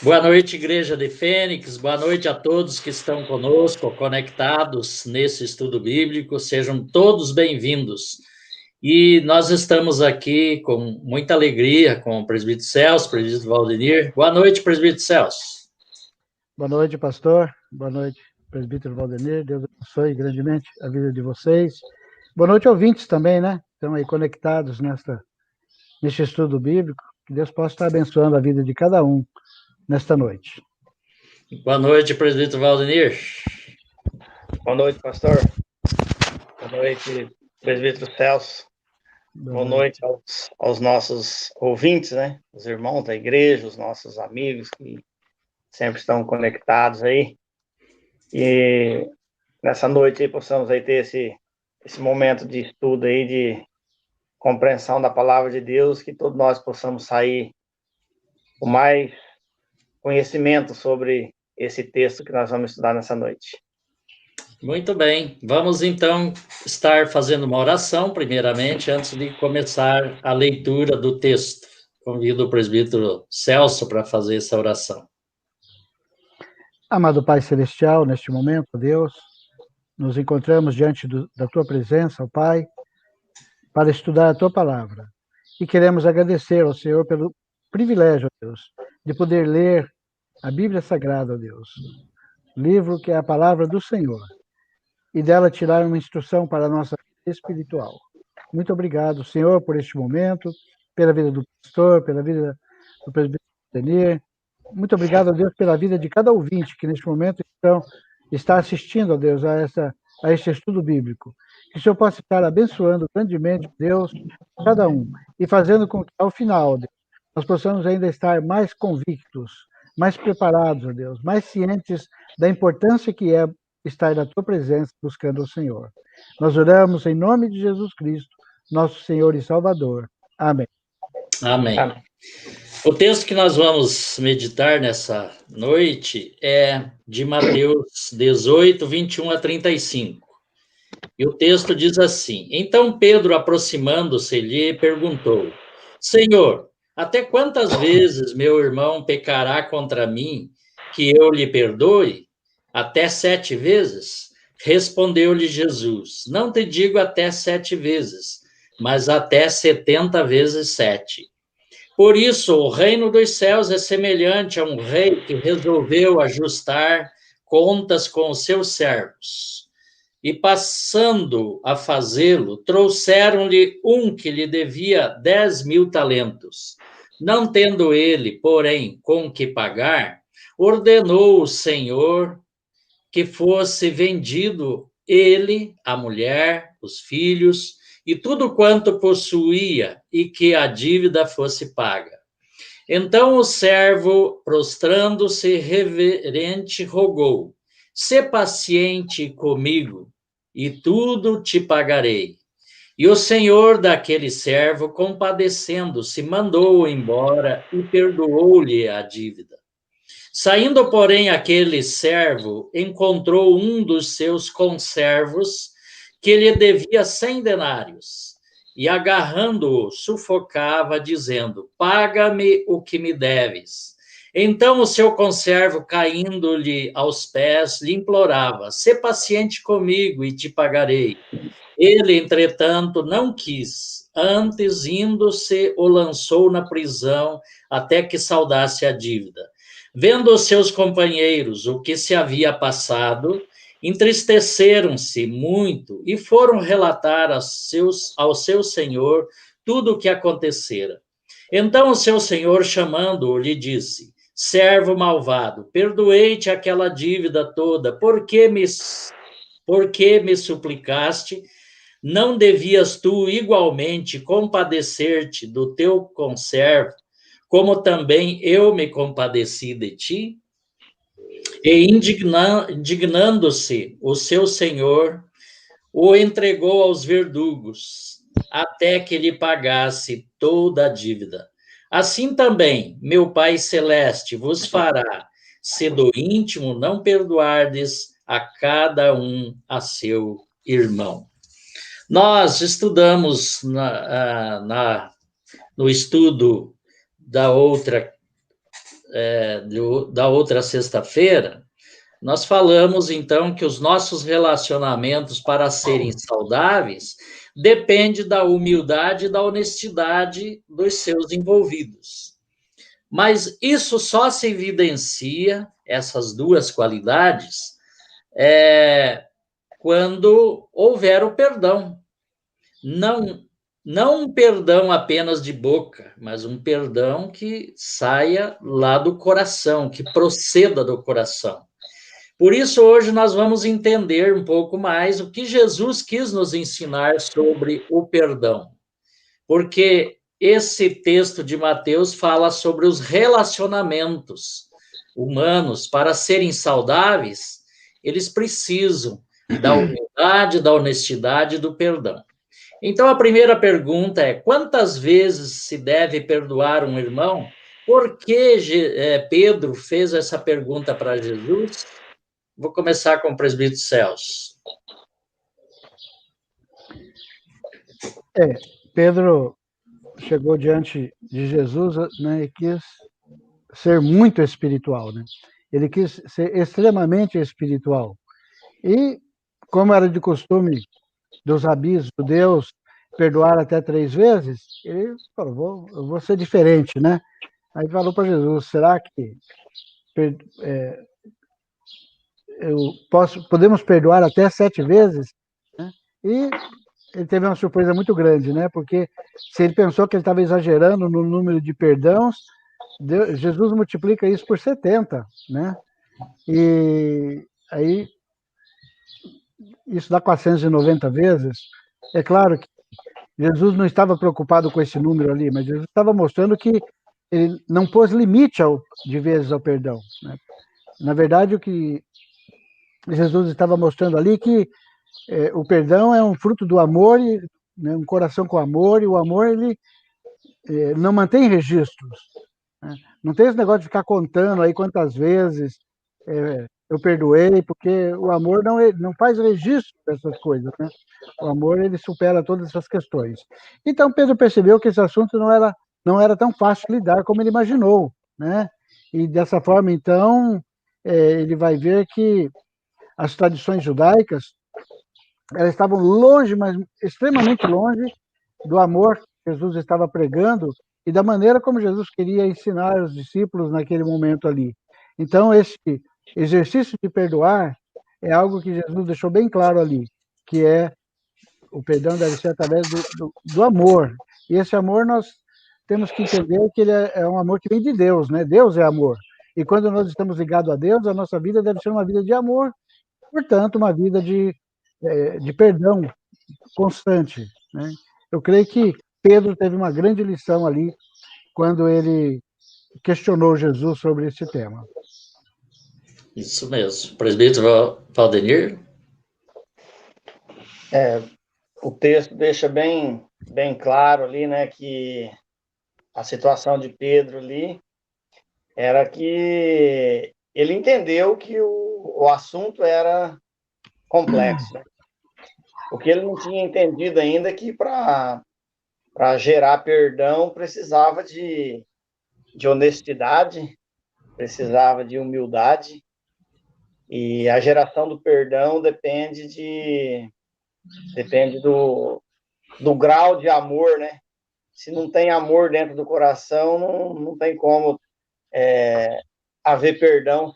Boa noite, Igreja de Fênix. Boa noite a todos que estão conosco, conectados nesse estudo bíblico. Sejam todos bem-vindos. E nós estamos aqui com muita alegria com o presbítero Celso, presbítero Valdenir. Boa noite, presbítero Celso. Boa noite, pastor. Boa noite, presbítero Valdenir. Deus abençoe grandemente a vida de vocês. Boa noite, ouvintes também, né? Estão aí conectados neste estudo bíblico. Que Deus possa estar abençoando a vida de cada um nesta noite. Boa noite, presbítero Valdenir. Boa noite, pastor. Boa noite, presbítero Celso. Boa noite aos nossos ouvintes, né? Os irmãos da igreja, os nossos amigos que sempre estão conectados aí. E nessa noite aí possamos aí ter esse momento de estudo aí, de compreensão da palavra de Deus, que todos nós possamos sair com mais conhecimento sobre esse texto que nós vamos estudar nessa noite. Muito bem, vamos então estar fazendo uma oração, primeiramente, antes de começar a leitura do texto. Convido o presbítero Celso para fazer essa oração. Amado Pai Celestial, neste momento, Deus, nos encontramos diante da Tua presença, ó Pai, para estudar a Tua palavra. E queremos agradecer ao Senhor pelo privilégio, ó Deus, de poder ler a Bíblia Sagrada, ó Deus, livro que é a palavra do Senhor, e dela tirar uma instrução para a nossa vida espiritual. Muito obrigado, Senhor, por este momento, pela vida do pastor, pela vida do presbítero Denir. Muito obrigado, a Deus, pela vida de cada ouvinte que neste momento está assistindo, ó Deus, a este estudo bíblico. Que o Senhor possa estar abençoando grandemente, Deus, cada um, e fazendo com que, ao final, Deus, nós possamos ainda estar mais convictos, mais preparados, ó Deus, mais cientes da importância que é estar na Tua presença buscando o Senhor. Nós oramos em nome de Jesus Cristo, nosso Senhor e Salvador. Amém. Amém. Amém. O texto que nós vamos meditar nessa noite é de Mateus 18, 21 a 35. E o texto diz assim: Então Pedro, aproximando-se, lhe perguntou: Senhor, até quantas vezes meu irmão pecará contra mim, que eu lhe perdoe? Até 7 vezes? Respondeu-lhe Jesus: Não te digo até 7 vezes, mas até 70 vezes 7. Por isso, o reino dos céus é semelhante a um rei que resolveu ajustar contas com os seus servos. E passando a fazê-lo, trouxeram-lhe um que lhe devia 10.000 talentos. Não tendo ele, porém, com que pagar, ordenou o Senhor que fosse vendido ele, a mulher, os filhos e tudo quanto possuía, e que a dívida fosse paga. Então o servo, prostrando-se reverente, rogou: Sê paciente comigo, e tudo te pagarei. E o senhor daquele servo, compadecendo-se, mandou-o embora e perdoou-lhe a dívida. Saindo, porém, aquele servo encontrou um dos seus conservos que lhe devia 100 denários. E agarrando-o, sufocava, dizendo: Paga-me o que me deves. Então o seu conservo, caindo-lhe aos pés, lhe implorava: Sê paciente comigo e te pagarei. Ele, entretanto, não quis. Antes, indo-se, o lançou na prisão até que saudasse a dívida. Vendo os seus companheiros o que se havia passado, entristeceram-se muito e foram relatar ao seu senhor tudo o que acontecera. Então o seu senhor, chamando-o, lhe disse: Servo malvado, perdoei-te aquela dívida toda, por que me suplicaste? Não devias tu igualmente compadecer-te do teu conservo, como também eu me compadeci de ti? E indignando-se, o seu senhor o entregou aos verdugos, até que lhe pagasse toda a dívida. Assim também, meu Pai Celeste vos fará, se do íntimo não perdoardes a cada um a seu irmão. Nós estudamos no estudo da outra da outra sexta-feira, nós falamos, então, que os nossos relacionamentos, para serem saudáveis, depende da humildade e da honestidade dos seus envolvidos. Mas isso só se evidencia, essas duas qualidades, quando houver o perdão. Não um perdão apenas de boca, mas um perdão que saia lá do coração, que proceda do coração. Por isso, hoje nós vamos entender um pouco mais o que Jesus quis nos ensinar sobre o perdão. Porque esse texto de Mateus fala sobre os relacionamentos humanos. Para serem saudáveis, eles precisam da humildade, da honestidade e do perdão. Então, a primeira pergunta é: quantas vezes se deve perdoar um irmão? Por que Pedro fez essa pergunta para Jesus? Vou começar com o presbítero Celso. Pedro chegou diante de Jesus, né, e quis ser muito espiritual, né? Ele quis ser extremamente espiritual. E, como era de costume dos rabis judeus perdoar até 3 vezes, ele falou, eu vou ser diferente, né? Aí falou para Jesus, será que podemos perdoar até 7 vezes? Né? E ele teve uma surpresa muito grande, né? Porque se ele pensou que ele estava exagerando no número de perdões, Jesus multiplica isso por 70, né? E aí isso dá 490 vezes. É claro que Jesus não estava preocupado com esse número ali, mas Jesus estava mostrando que ele não pôs limite de vezes ao perdão, né? Na verdade, o que Jesus estava mostrando ali que o perdão é um fruto do amor, né, um coração com amor, e o amor ele não mantém registros, né? Não tem esse negócio de ficar contando aí quantas vezes eu perdoei, porque o amor não faz registro dessas coisas, né? O amor ele supera todas essas questões. Então Pedro percebeu que esse assunto não era tão fácil de lidar como ele imaginou, né? E dessa forma, então, ele vai ver que as tradições judaicas elas estavam longe, mas extremamente longe do amor que Jesus estava pregando e da maneira como Jesus queria ensinar os discípulos naquele momento ali. Então, esse exercício de perdoar é algo que Jesus deixou bem claro ali, que o perdão deve ser através do amor. E esse amor nós temos que entender que ele é um amor que vem de Deus, né? Deus é amor. E quando nós estamos ligados a Deus, a nossa vida deve ser uma vida de amor, portanto, uma vida de perdão constante, né? Eu creio que Pedro teve uma grande lição ali quando ele questionou Jesus sobre esse tema. Isso mesmo. Presbítero Valdenir? O texto deixa bem claro ali, né, que a situação de Pedro ali era que ele entendeu que o assunto era complexo, né? O que ele não tinha entendido ainda é que para gerar perdão precisava de honestidade, precisava de humildade, e a geração do perdão depende do grau de amor, né? Se não tem amor dentro do coração, não tem como haver perdão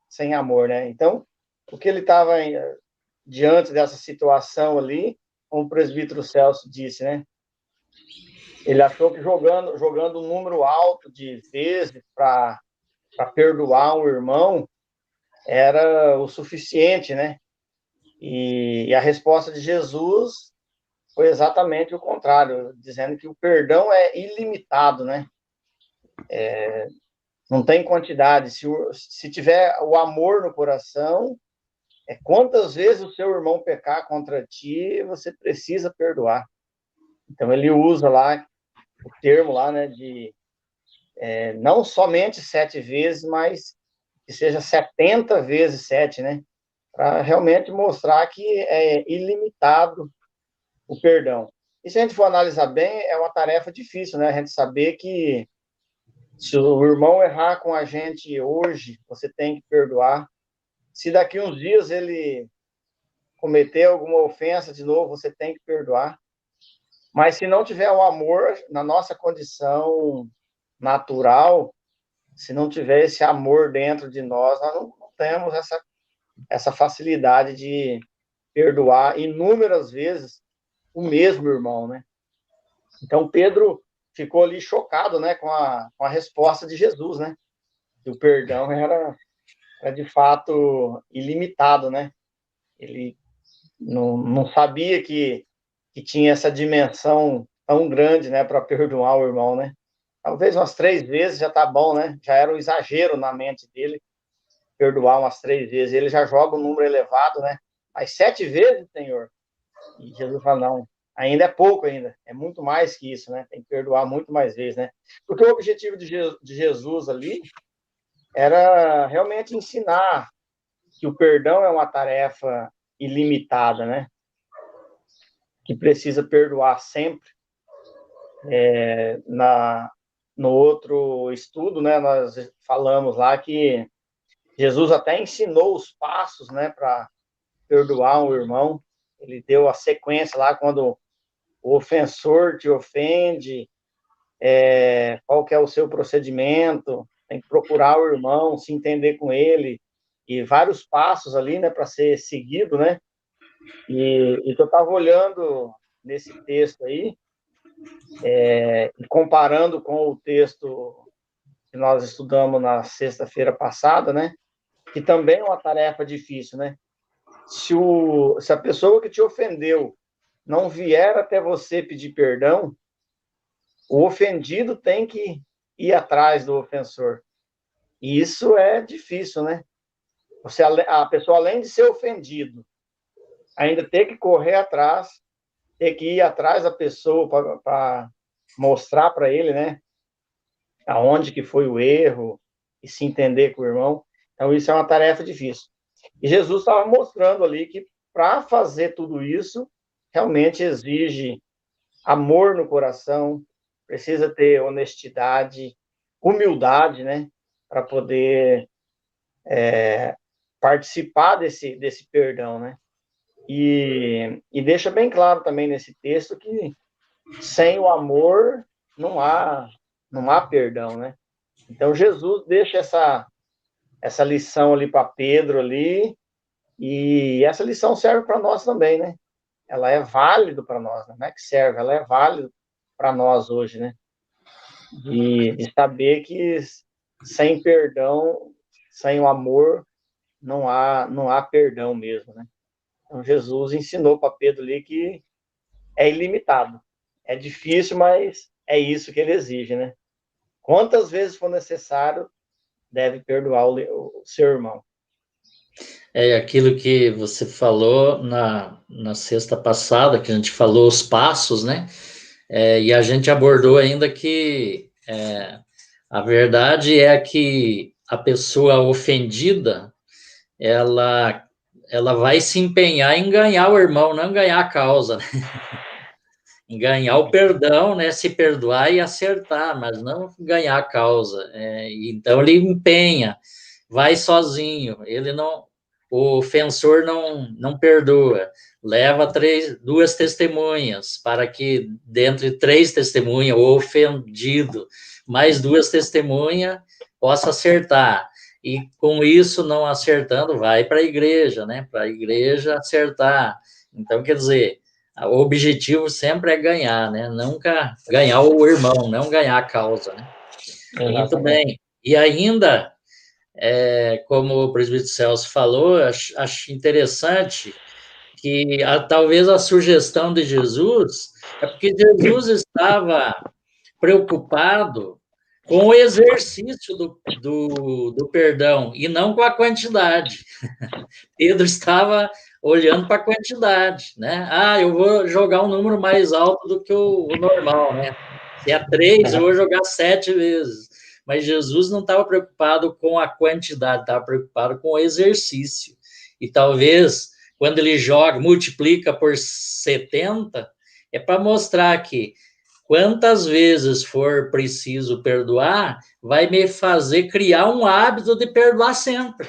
sem amor, né? Então, o que ele estava diante dessa situação ali, como o presbítero Celso disse, né? Ele achou que jogando um número alto de vezes para perdoar um irmão era o suficiente, né? E a resposta de Jesus foi exatamente o contrário, dizendo que o perdão é ilimitado, né? Não tem quantidade. Se tiver o amor no coração, quantas vezes o seu irmão pecar contra ti, você precisa perdoar. Então, ele usa lá o termo lá, né, de não somente 7 vezes, mas que seja 70 vezes 7, né? Para realmente mostrar que é ilimitado o perdão. E se a gente for analisar bem, é uma tarefa difícil, né? A gente saber que Se o irmão errar com a gente hoje, você tem que perdoar. Se daqui uns dias ele cometer alguma ofensa de novo, você tem que perdoar. Mas se não tiver o amor na nossa condição natural, se não tiver esse amor dentro de nós, nós não temos essa facilidade de perdoar inúmeras vezes o mesmo irmão, né? Então, Pedro ficou ali chocado, né, com a resposta de Jesus, né? Que o perdão era de fato ilimitado, né? Ele não sabia que tinha essa dimensão tão grande, né, para perdoar o irmão, né? Talvez umas 3 vezes já tá bom, né? Já era um exagero na mente dele, perdoar umas 3 vezes. Ele já joga um número elevado, né? Mas 7 vezes, Senhor? E Jesus fala, não, ainda é pouco ainda, é muito mais que isso, né? Tem que perdoar muito mais vezes, né? Porque o objetivo de Jesus ali era realmente ensinar que o perdão é uma tarefa ilimitada, né? Que precisa perdoar sempre. No outro estudo, né, nós falamos lá que Jesus até ensinou os passos, né, para perdoar um irmão. Ele deu a sequência lá quando o ofensor te ofende, qual que é o seu procedimento, tem que procurar o irmão, se entender com ele, e vários passos ali, né, para ser seguido, né? E eu estava olhando nesse texto aí, comparando com o texto que nós estudamos na sexta-feira passada, né? Que também é uma tarefa difícil, né? Se a pessoa que te ofendeu não vier até você pedir perdão, o ofendido tem que ir atrás do ofensor. E isso é difícil, né? A pessoa, além de ser ofendido, ainda ter que correr atrás, ter que ir atrás da pessoa para mostrar para ele, né? Aonde que foi o erro e se entender com o irmão. Então, isso é uma tarefa difícil. E Jesus estava mostrando ali que para fazer tudo isso, realmente exige amor no coração, precisa ter honestidade, humildade, né? Para poder participar desse perdão, né? E deixa bem claro também nesse texto que sem o amor não há perdão, né? Então Jesus deixa essa lição ali para Pedro ali, e essa lição serve para nós também, né? Ela é válida para nós, não é que serve, ela é válida para nós hoje, né? De saber que sem perdão, sem o amor, não há perdão mesmo, né? Então Jesus ensinou para Pedro ali que é ilimitado. É difícil, mas é isso que ele exige, né? Quantas vezes for necessário, deve perdoar o seu irmão. É aquilo que você falou na sexta passada, que a gente falou os passos, né? E a gente abordou ainda que a verdade é que a pessoa ofendida, ela vai se empenhar em ganhar o irmão, não ganhar a causa, né? Em ganhar o perdão, né? Se perdoar e acertar, mas não ganhar a causa. Então ele empenha, vai sozinho, ele não, o ofensor não perdoa, leva duas testemunhas, para que dentre 3 testemunhas, o ofendido, mais 2 testemunhas, possa acertar. E com isso, não acertando, vai para a igreja, né? Para a igreja acertar. Então, quer dizer, o objetivo sempre é ganhar, né? Nunca ganhar o irmão, não ganhar a causa, né? Muito bem. E ainda, como o presbítero Celso falou, acho interessante que talvez a sugestão de Jesus é porque Jesus estava preocupado com o exercício do perdão e não com a quantidade. Pedro estava olhando para a quantidade, né? Eu vou jogar um número mais alto do que o normal, né? Se é 3, eu vou jogar 7 vezes. Mas Jesus não estava preocupado com a quantidade, estava preocupado com o exercício. E talvez, quando ele joga, multiplica por 70, é para mostrar que quantas vezes for preciso perdoar, vai me fazer criar um hábito de perdoar sempre.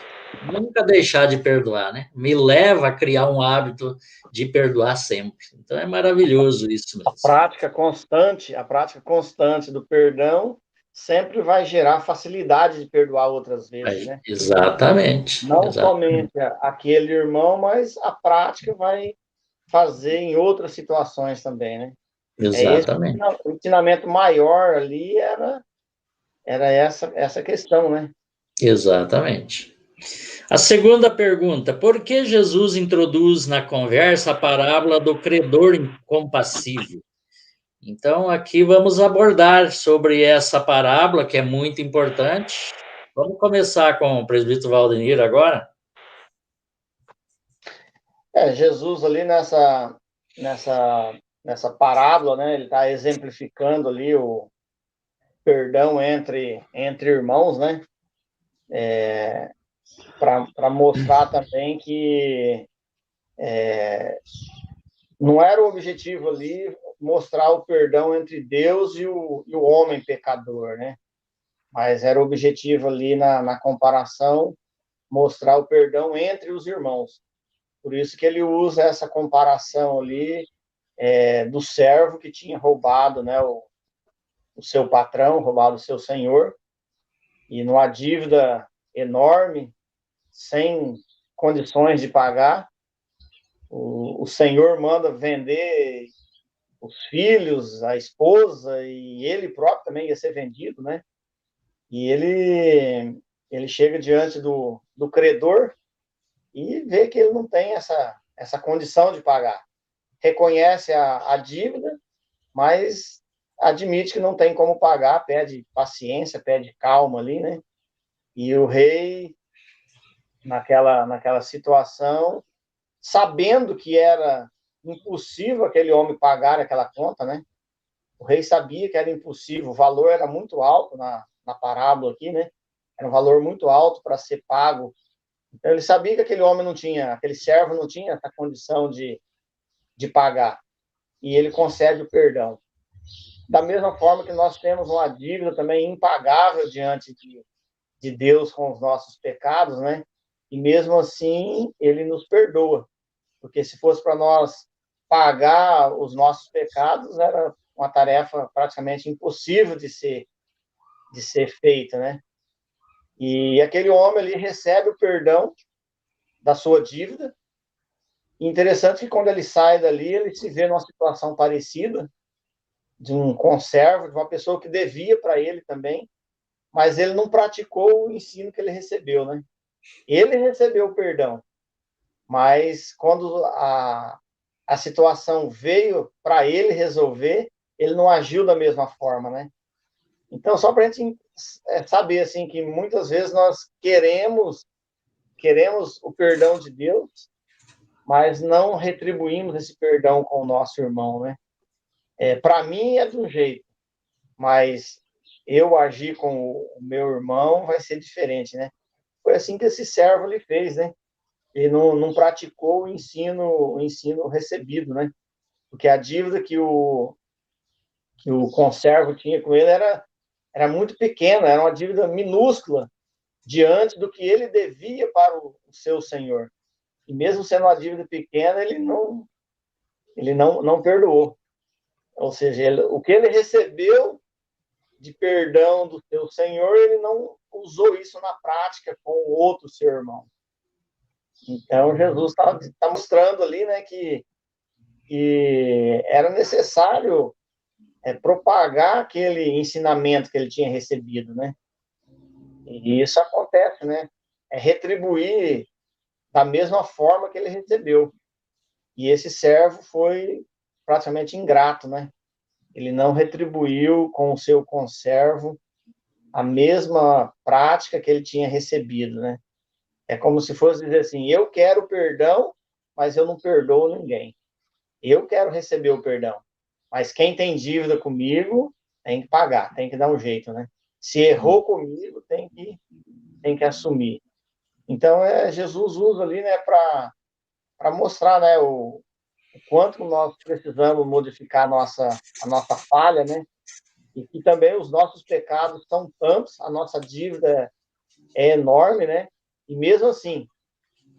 Nunca deixar de perdoar, né? Me leva a criar um hábito de perdoar sempre. Então é maravilhoso isso mesmo. A prática constante do perdão sempre vai gerar facilidade de perdoar outras vezes, né? Exatamente. Não Exatamente. somente aquele irmão, mas a prática vai fazer em outras situações também, né? Exatamente. O ensinamento maior ali era essa questão, né? Exatamente. A segunda pergunta: por que Jesus introduz na conversa a parábola do credor incompassível? Então, aqui vamos abordar sobre essa parábola, que é muito importante. Vamos começar com o presbítero Valdenir agora? Jesus ali nessa parábola, né? Ele está exemplificando ali o perdão entre irmãos, né? Para mostrar também que não era o objetivo ali mostrar o perdão entre Deus e o homem pecador, né? Mas era o objetivo ali na comparação mostrar o perdão entre os irmãos. Por isso que ele usa essa comparação ali do servo que tinha roubado, né, o seu patrão, roubado o seu senhor, e numa dívida enorme, sem condições de pagar, o senhor manda vender os filhos, a esposa, e ele próprio também ia ser vendido, né? E ele chega diante do credor e vê que ele não tem essa condição de pagar. Reconhece a dívida, mas admite que não tem como pagar, pede paciência, pede calma ali, né? E o rei, naquela situação, sabendo que era impossível aquele homem pagar aquela conta, né? O rei sabia que era impossível, o valor era muito alto na parábola aqui, né? Era um valor muito alto para ser pago. Então ele sabia que aquele homem não tinha, aquele servo não tinha essa condição de pagar. E ele concede o perdão. Da mesma forma que nós temos uma dívida também impagável diante de Deus com os nossos pecados, né? E mesmo assim, ele nos perdoa. Porque se fosse para nós pagar os nossos pecados, era uma tarefa praticamente impossível de ser feita, né? E aquele homem ali recebe o perdão da sua dívida. E interessante que quando ele sai dali, ele se vê numa situação parecida, de um conservo, de uma pessoa que devia para ele também, mas ele não praticou o ensino que ele recebeu, né? Ele recebeu o perdão, mas quando a situação veio para ele resolver, ele não agiu da mesma forma, né? Então, só para a gente saber, assim, que muitas vezes nós queremos o perdão de Deus, mas não retribuímos esse perdão com o nosso irmão, né? Para mim é de um jeito, mas eu agir com o meu irmão vai ser diferente, né? Foi assim que esse servo ele fez, né? Ele não praticou o ensino recebido, né? Porque a dívida que o conservo tinha com ele era muito pequena, era uma dívida minúscula diante do que ele devia para o seu senhor. E mesmo sendo uma dívida pequena, ele não perdoou. Ou seja, o que ele recebeu de perdão do seu senhor, ele não usou isso na prática com o outro seu irmão. Então, Jesus está mostrando ali, né, que era necessário propagar aquele ensinamento que ele tinha recebido, né? E isso acontece, né? É retribuir da mesma forma que ele recebeu. E esse servo foi praticamente ingrato, né? Ele não retribuiu com o seu conservo a mesma prática que ele tinha recebido, né? É como se fosse dizer assim, eu quero perdão, mas eu não perdoo ninguém. Eu quero receber o perdão, mas quem tem dívida comigo tem que pagar, tem que dar um jeito, né? Se errou comigo, tem que assumir. Então, Jesus usa ali, né, para mostrar, né, o quanto nós precisamos modificar a nossa falha, né? E que também os nossos pecados são tantos, a nossa dívida é enorme, né? E mesmo assim,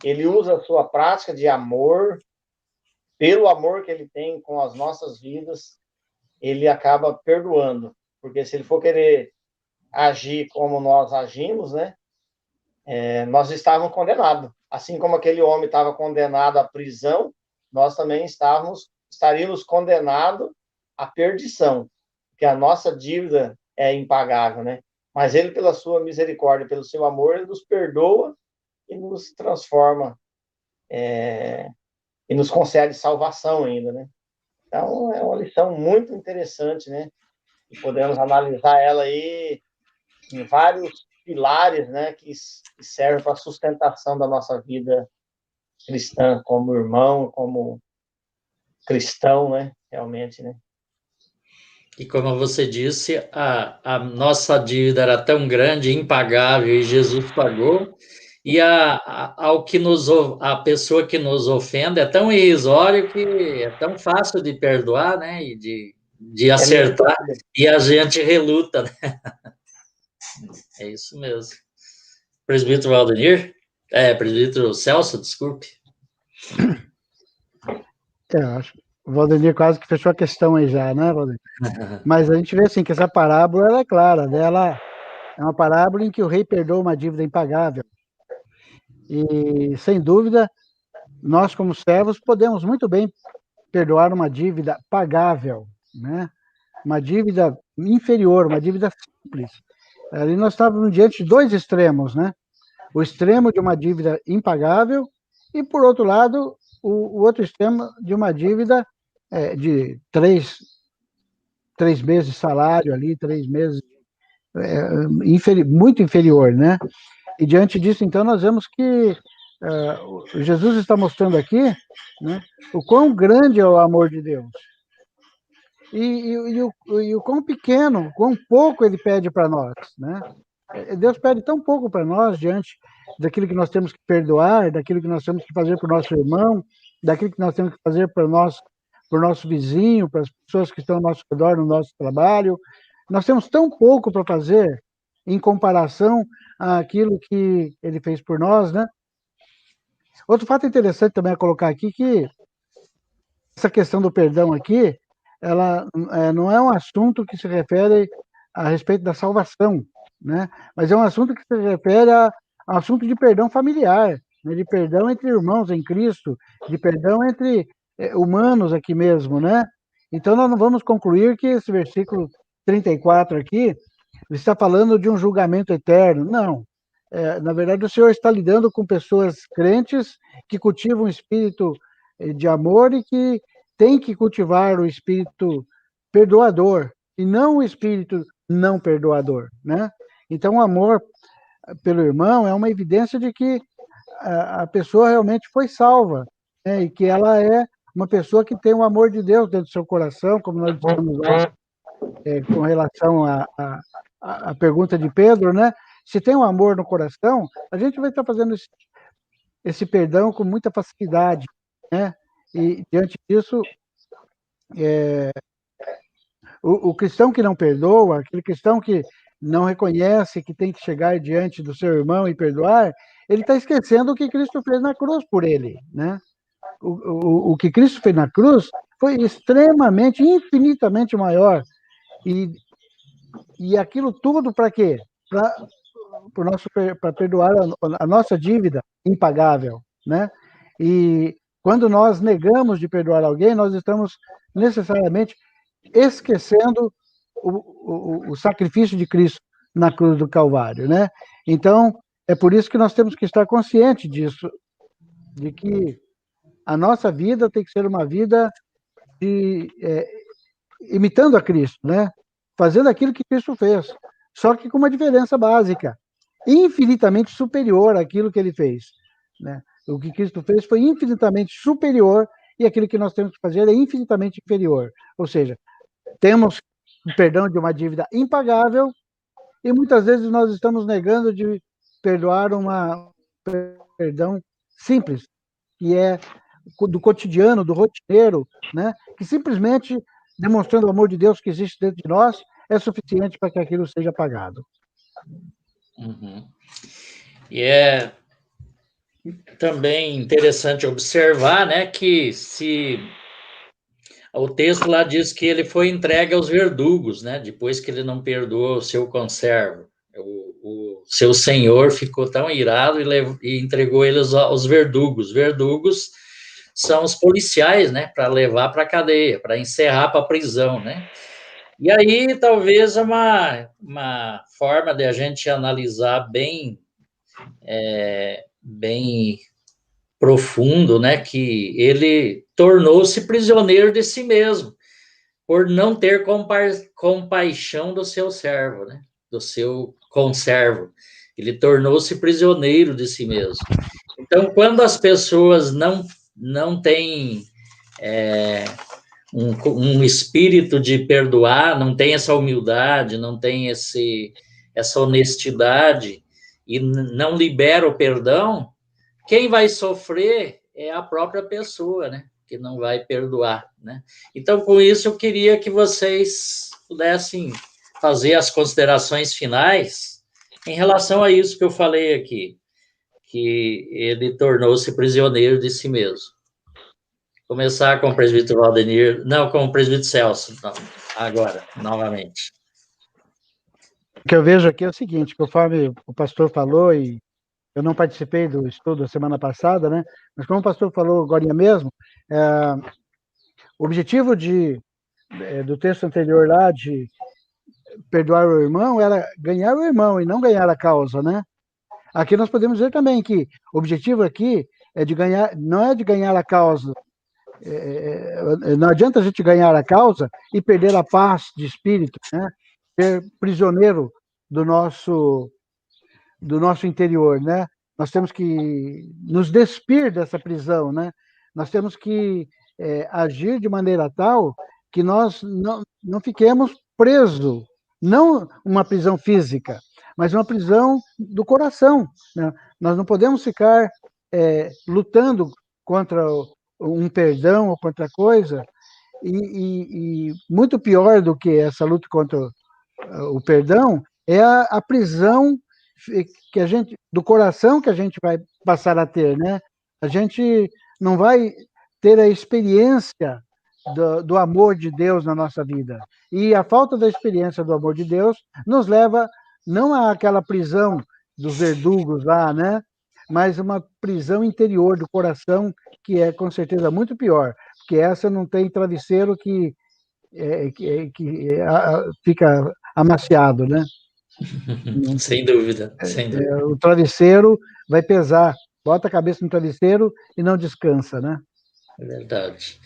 ele usa a sua prática de amor, pelo amor que ele tem com as nossas vidas, ele acaba perdoando. Porque se ele for querer agir como nós agimos, né? Nós estávamos condenados. Assim como aquele homem estava condenado à prisão, nós também estaríamos condenados à perdição, porque a nossa dívida é impagável, né? Mas ele, pela sua misericórdia, pelo seu amor, ele nos perdoa e nos transforma, e nos concede salvação ainda, né? Então, é uma lição muito interessante, né? E podemos analisar ela aí em vários pilares, né, que servem para a sustentação da nossa vida cristã, como irmão, como cristão, né, realmente, né. E como você disse, a nossa dívida era tão grande, impagável, e Jesus pagou, e a pessoa que nos ofende é tão irrisório que é tão fácil de perdoar, né, e de acertar, e a gente reluta, né? É isso mesmo. Presbítero Valdenir? Presbítero Celso, desculpe. Acho que o Valdenir quase que fechou a questão aí já, né, Valdenir? Mas a gente vê assim que essa parábola ela é clara, né? Ela é uma parábola em que o rei perdoa uma dívida impagável. E, sem dúvida, nós como servos podemos muito bem perdoar uma dívida pagável, né? Uma dívida inferior, uma dívida simples. Ali nós estávamos diante de dois extremos, né? O extremo de uma dívida impagável e, por outro lado, o outro extremo de uma dívida de três meses de salário ali, 3 meses, muito inferior, né? E diante disso, então, nós vemos que Jesus está mostrando aqui, né, o quão grande é o amor de Deus. E o quão pequeno, quão pouco ele pede para nós, né? Deus pede tão pouco para nós diante daquilo que nós temos que perdoar, daquilo que nós temos que fazer para o nosso irmão, daquilo que nós temos que fazer para o nosso vizinho, para as pessoas que estão ao nosso redor, no nosso trabalho. Nós temos tão pouco para fazer em comparação àquilo que ele fez por nós, né? Outro fato interessante também a colocar aqui, que essa questão do perdão aqui, ela não é um assunto que se refere a respeito da salvação, né? Mas é um assunto que se refere a assunto de perdão familiar, né? De perdão entre irmãos em Cristo, de perdão entre humanos aqui mesmo, né? Então, nós não vamos concluir que esse versículo 34 aqui está falando de um julgamento eterno. Não. Na verdade, o Senhor está lidando com pessoas crentes que cultivam um espírito de amor e que tem que cultivar o espírito perdoador e não o espírito não perdoador, né? Então, o amor pelo irmão é uma evidência de que a pessoa realmente foi salva, né? E que ela é uma pessoa que tem o amor de Deus dentro do seu coração, como nós dissemos lá, com relação à pergunta de Pedro, né? Se tem um amor no coração, a gente vai estar fazendo esse perdão com muita facilidade, né? E, diante disso, o cristão que não perdoa, aquele cristão que não reconhece que tem que chegar diante do seu irmão e perdoar, ele está esquecendo o que Cristo fez na cruz por ele, né? O que Cristo fez na cruz foi extremamente, infinitamente maior. E aquilo tudo para quê? Para perdoar a nossa dívida impagável, né? E quando nós negamos de perdoar alguém, nós estamos necessariamente esquecendo o sacrifício de Cristo na cruz do Calvário, né? Então, é por isso que nós temos que estar conscientes disso, de que a nossa vida tem que ser uma vida imitando a Cristo, né? Fazendo aquilo que Cristo fez, só que com uma diferença básica, infinitamente superior àquilo que ele fez, né? O que Cristo fez foi infinitamente superior e aquilo que nós temos que fazer é infinitamente inferior. Ou seja, temos o perdão de uma dívida impagável e muitas vezes nós estamos negando de perdoar perdão simples, que é do cotidiano, do rotineiro, né? Que simplesmente, demonstrando o amor de Deus que existe dentro de nós, é suficiente para que aquilo seja apagado. Uhum. E é também interessante observar, né, que se o texto lá diz que ele foi entregue aos verdugos, né, depois que ele não perdoou o seu conservo. O seu senhor ficou tão irado e entregou eles aos verdugos. Verdugos são os policiais, né, para levar para a cadeia, para encerrar para a prisão, né? E aí, talvez uma forma de a gente analisar bem profundo, né, que ele tornou-se prisioneiro de si mesmo, por não ter compaixão do seu servo, né, do seu conservo. Ele tornou-se prisioneiro de si mesmo. Então, quando as pessoas não têm um espírito de perdoar, não tem essa humildade, não tem essa honestidade e não libera o perdão, quem vai sofrer é a própria pessoa, né? Que não vai perdoar, né? Então, com isso, eu queria que vocês pudessem fazer as considerações finais em relação a isso que eu falei aqui, que ele tornou-se prisioneiro de si mesmo. Começar com o presbítero Valdenir, não, com o presbítero Celso, não, agora, novamente. O que eu vejo aqui é o seguinte, conforme o pastor falou, e eu não participei do estudo da semana passada, né? Mas como o pastor falou agora mesmo, o objetivo do texto anterior lá, de perdoar o irmão, era ganhar o irmão e não ganhar a causa, né? Aqui nós podemos dizer também que o objetivo aqui é de ganhar, não é de ganhar a causa. Não adianta a gente ganhar a causa e perder a paz de espírito, né? Ser prisioneiro do nosso interior, né? Nós temos que nos despir dessa prisão, né? Nós temos que agir de maneira tal que nós não fiquemos presos, não uma prisão física, mas uma prisão do coração, né? Nós não podemos ficar lutando contra um perdão ou contra coisa, e muito pior do que essa luta contra o perdão é a prisão que a gente, do coração, que a gente vai passar a ter, né? A gente não vai ter a experiência do amor de Deus na nossa vida. E a falta da experiência do amor de Deus nos leva não àquela prisão dos verdugos lá, né? Mas uma prisão interior do coração, que é com certeza muito pior, porque essa não tem travesseiro que fica amaciado, né? Sem dúvida, sem dúvida. O travesseiro vai pesar, bota a cabeça no travesseiro e não descansa, né? É verdade.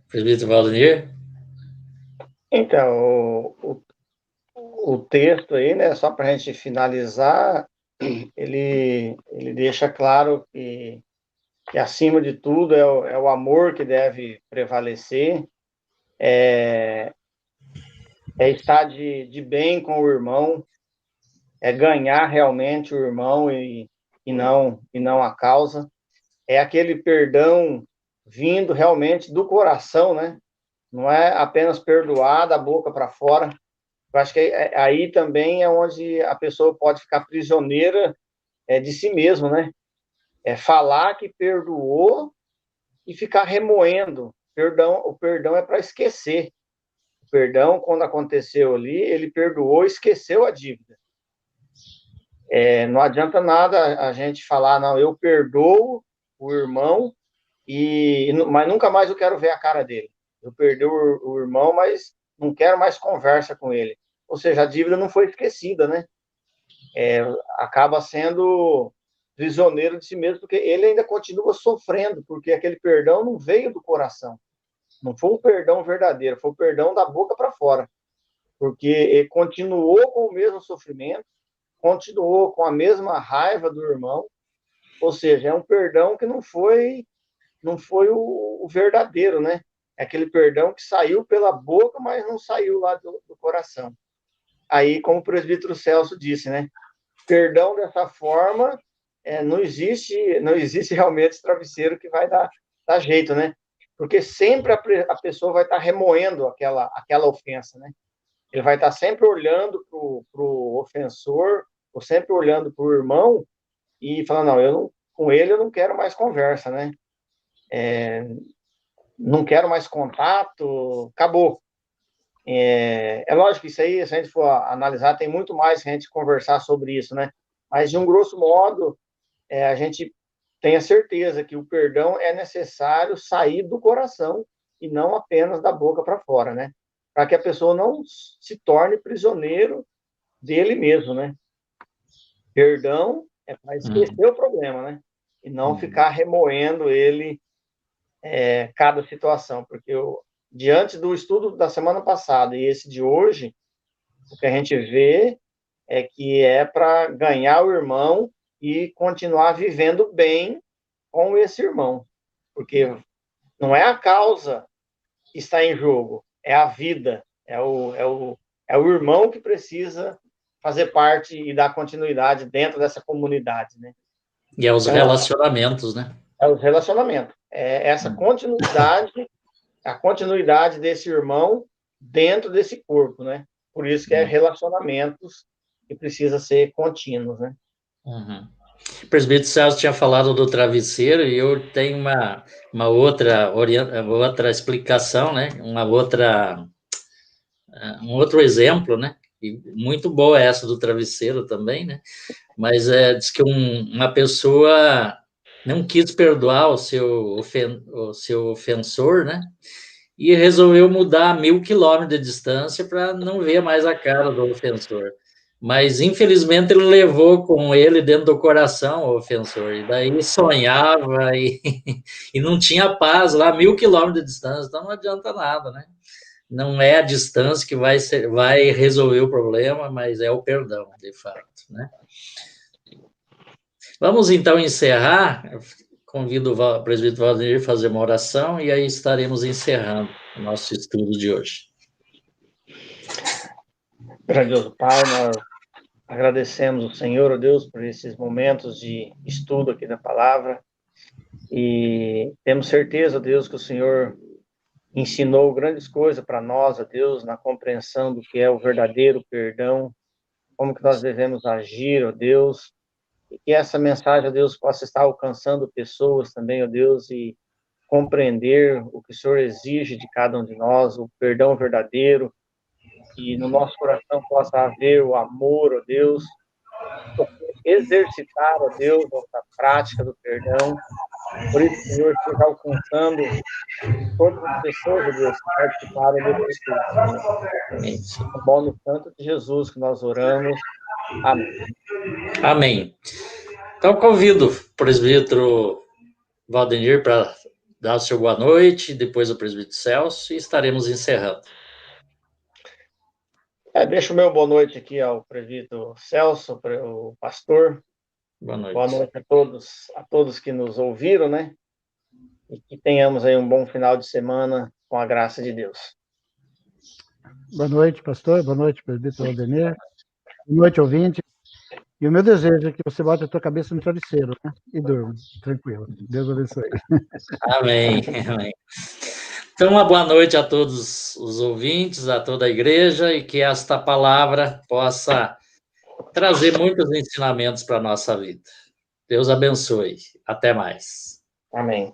Presbítero Valdenir? Então, o texto aí, né, só para a gente finalizar, ele deixa claro que acima de tudo é o amor que deve prevalecer, é estar de bem com o irmão, é ganhar realmente o irmão e não a causa, é aquele perdão vindo realmente do coração, né? Não é apenas perdoar da boca para fora. Eu acho que aí também é onde a pessoa pode ficar prisioneira de si mesmo, né? É falar que perdoou e ficar remoendo. O perdão é para esquecer. O perdão, quando aconteceu ali, ele perdoou e esqueceu a dívida. Não adianta nada a gente falar, não, eu perdoo o irmão, mas nunca mais eu quero ver a cara dele. Eu perdoo o irmão, mas não quero mais conversa com ele. Ou seja, a dívida não foi esquecida, né? Acaba sendo prisioneiro de si mesmo, porque ele ainda continua sofrendo, porque aquele perdão não veio do coração. Não foi um perdão verdadeiro, foi um perdão da boca para fora. Porque ele continuou com o mesmo sofrimento, continuou com a mesma raiva do irmão, ou seja, é um perdão que não foi o verdadeiro, né? É aquele perdão que saiu pela boca, mas não saiu lá do coração. Aí, como o presbítero Celso disse, né? Perdão dessa forma, não existe realmente esse travesseiro que vai dar dá jeito, né? Porque sempre a pessoa vai estar remoendo aquela ofensa, né? Ele vai estar sempre olhando para o ofensor, ou sempre olhando para o irmão e falando, não, com ele eu não quero mais conversa, né? Não quero mais contato, acabou. É lógico que isso aí, se a gente for analisar, tem muito mais que a gente conversar sobre isso, né? Mas, de um grosso modo, a gente tem a certeza que o perdão é necessário sair do coração e não apenas da boca para fora, né? Para que a pessoa não se torne prisioneiro dele mesmo, né? Perdão é para esquecer o problema, né? E não ficar remoendo ele cada situação, porque diante do estudo da semana passada e esse de hoje, o que a gente vê é que é para ganhar o irmão e continuar vivendo bem com esse irmão, porque não é a causa que está em jogo, é a vida, é o irmão que precisa fazer parte e dar continuidade dentro dessa comunidade, né? E é os relacionamentos, né? É os relacionamentos, é essa continuidade, a continuidade desse irmão dentro desse corpo, né? Por isso que é relacionamentos que precisa ser contínuos, né? Uhum. O presbítero Celso tinha falado do travesseiro e eu tenho uma outra explicação, né? Um outro exemplo, né? E muito boa essa do travesseiro também, né? Mas diz que uma pessoa não quis perdoar o seu ofensor, né? E resolveu mudar a 1.000 quilômetros de distância para não ver mais a cara do ofensor. Mas, infelizmente, ele levou com ele dentro do coração o ofensor. E daí sonhava e não tinha paz lá, 1.000 quilômetros de distância. Então, não adianta nada, né? Não é a distância que vai resolver o problema, mas é o perdão, de fato, né? Vamos, então, encerrar. Convido o presbítero Valdenir a fazer uma oração e aí estaremos encerrando o nosso estudo de hoje. Grandioso Pai, nós agradecemos o Senhor, ó Deus, por esses momentos de estudo aqui da palavra e temos certeza, ó Deus, que o Senhor ensinou grandes coisas para nós, ó Deus, na compreensão do que é o verdadeiro perdão, como que nós devemos agir, ó Deus, e que essa mensagem, ó Deus, possa estar alcançando pessoas também, ó Deus, e compreender o que o Senhor exige de cada um de nós, o perdão verdadeiro, e no nosso coração possa haver o amor, ó Deus, exercitar, ó Deus, essa prática do perdão. Por isso, Senhor, esteja alcançando todas as pessoas, ó Deus, que participaram desse estudo. No nome santo de Jesus que nós oramos. Amém. Amém. Então, convido o presbítero Valdenir para dar o seu boa noite, depois o presbítero Celso, e estaremos encerrando. Deixo o meu boa noite aqui ao presbítero Celso, o pastor. Boa noite. Boa noite a todos que nos ouviram, né? E que tenhamos aí um bom final de semana com a graça de Deus. Boa noite, pastor. Boa noite, presbítero Valdenir. Boa noite, ouvinte. E o meu desejo é que você bote a tua cabeça no travesseiro, né? E durma, tranquilo. Deus abençoe. Amém. Amém. Então, uma boa noite a todos os ouvintes, a toda a igreja, e que esta palavra possa trazer muitos ensinamentos para a nossa vida. Deus abençoe. Até mais. Amém.